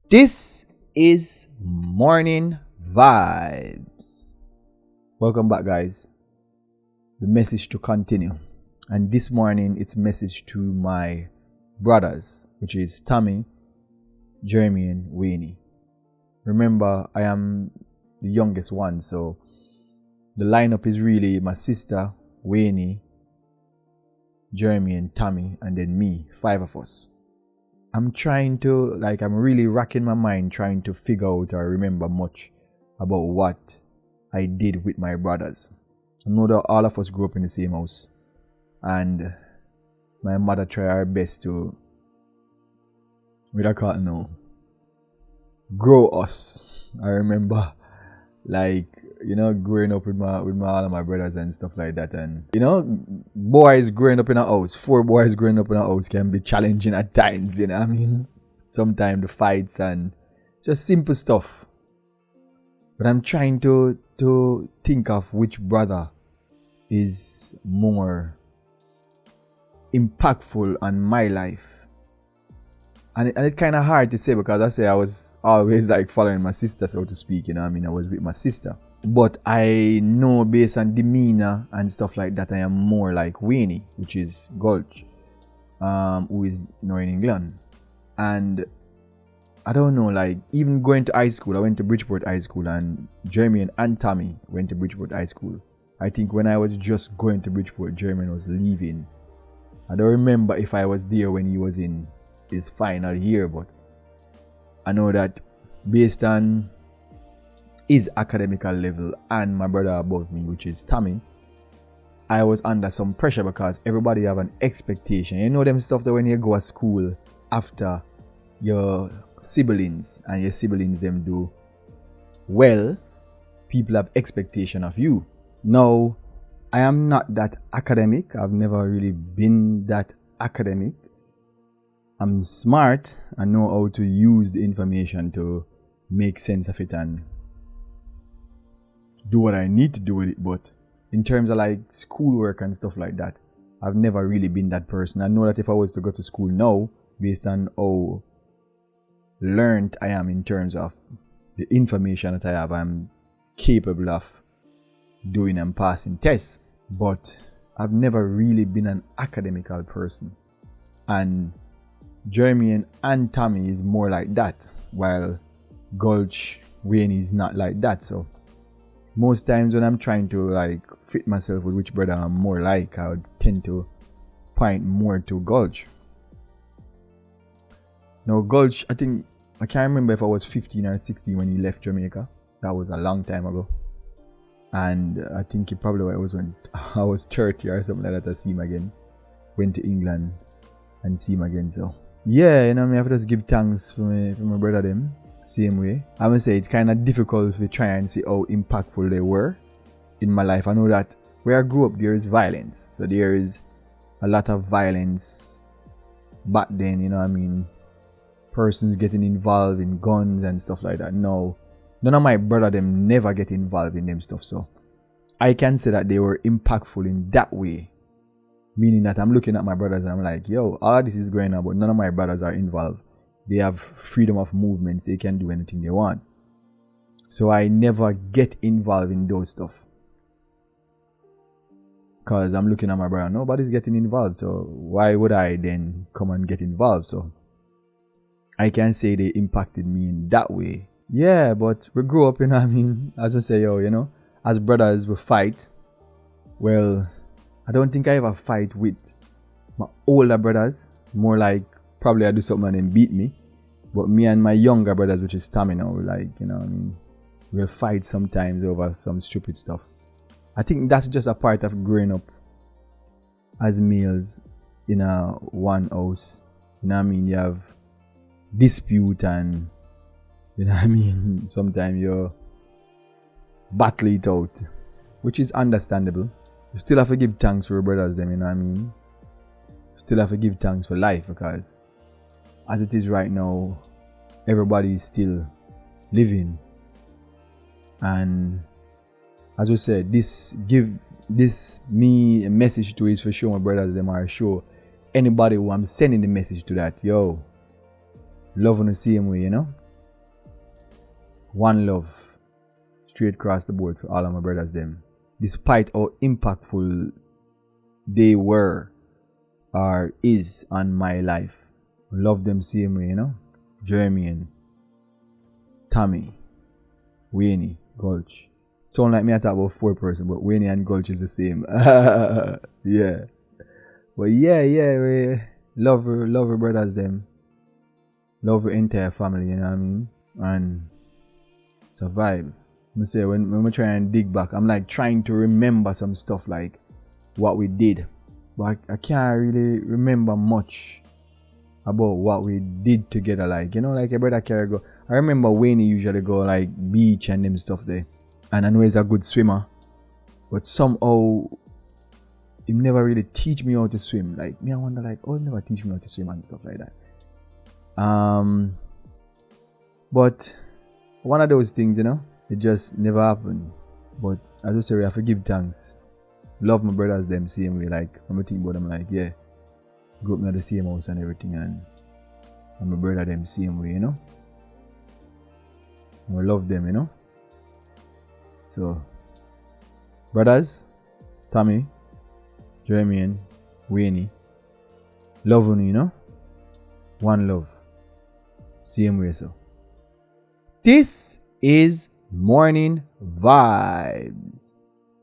This is Morning Vibes. Welcome back, guys. The message to continue. And this morning, it's a message to my brothers, which is Tommy, Jeremy, and Wayne. Remember, I am the youngest one, so the lineup is really my sister, Wayne, Jeremy, and Tommy, and then me, 5 of us. I'm really racking my mind trying to figure out or remember much about what I did with my brothers. I know that all of us grew up in the same house, and my mother tried her best to, grow us. I remember, growing up with all of my brothers and stuff like that, and boys growing up in a house, 4 boys growing up in a house can be challenging at times. Sometimes the fights and just simple stuff. But I'm trying to think of which brother is more impactful on my life. And it's kind of hard to say, because I was always following my sister, so to speak. I was with my sister. But I know based on demeanor and stuff like that, I am more like Wayne, which is Gulch, who is now in England. And I don't know, even going to high school, I went to Bridgeport High School, and Jeremy and Tommy went to Bridgeport High School. I think when I was just going to Bridgeport, Jeremy was leaving. I don't remember if I was there when he was in his final year, but I know that based on his academical level and my brother above me, which is Tommy, I was under some pressure because everybody have an expectation. Them stuff that when you go to school after your siblings and your siblings them do well, people have expectation of you. Now, I am not that academic. I've never really been that academic. I'm smart. I know how to use the information to make sense of it and do what I need to do with it. But in terms of schoolwork and stuff like that, I've never really been that person. I know that if I was to go to school now, based on how learned I am in terms of the information that I have, I'm capable of doing and passing tests. But I've never really been an academical person. And Jeremy and Tommy is more like that, while Gulch, Wayne is not like that. So most times when I'm trying to fit myself with which brother I'm more like, I would tend to point more to Gulch. Now Gulch, I can't remember if I was 15 or 16 when he left Jamaica. That was a long time ago. And I think it probably was when I was 30 or something like that. I see him again. Went to England and see him again. So yeah, I have to just give thanks for my brother them. Same way. I would say it's kind of difficult to try and see how impactful they were in my life. I know that where I grew up, there is violence. So there is a lot of violence back then, persons getting involved in guns and stuff like that. No, none of my brother them never get involved in them stuff. So I can say that they were impactful in that way. Meaning that I'm looking at my brothers and I'm like, yo, all this is going on, but none of my brothers are involved. They have freedom of movements. They can do anything they want. So I never get involved in those stuff. Because I'm looking at my brother, nobody's getting involved. So why would I then come and get involved? So I can say they impacted me in that way. Yeah, but we grew up, as we say, as brothers we fight. Well, I don't think I ever fight with my older brothers. More like probably I do something and then beat me. But me and my younger brothers, which is Tommy now, we'll fight sometimes over some stupid stuff. I think that's just a part of growing up as males in a one house. You have dispute and sometimes you battle it out, which is understandable. You still have to give thanks for your brothers them, Still have to give thanks for life, because as it is right now, everybody is still living. And as we said, give me a message to is for sure my brothers them are sure anybody who I'm sending the message to that, yo, love on the same way, One love. Straight across the board for all of my brothers them. Despite how impactful they were or is on my life. Love them same way, you know. Jeremy and Tommy, Wayne, Gulch. Sound like me I talk about 4 person, but Wayne and Gulch is the same. Yeah. But yeah, we love her brothers them. Love her entire family, you know what I mean? And it's a vibe. I say when we try and dig back, I'm like trying to remember some stuff like what we did. But I can't really remember much about what we did together, like, you know, like a brother carry go. I remember Wayne usually go like beach and them stuff there. And I know he's a good swimmer. But somehow he never really teach me how to swim. Like me I wonder like, oh, he never teach me how to swim and stuff like that. But one of those things, you know, it just never happened. But as I say, we have to give thanks. Love my brothers them same way. Like when I think about them, like, yeah, grew up in the same house and everything, and my brother them same way, you know. I love them, you know. So brothers, Tommy, Jeremy and Wayne, love you, you know. One love. Same way, so. This is Morning Vibes.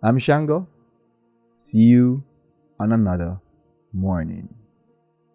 I'm Shango. See you on another morning.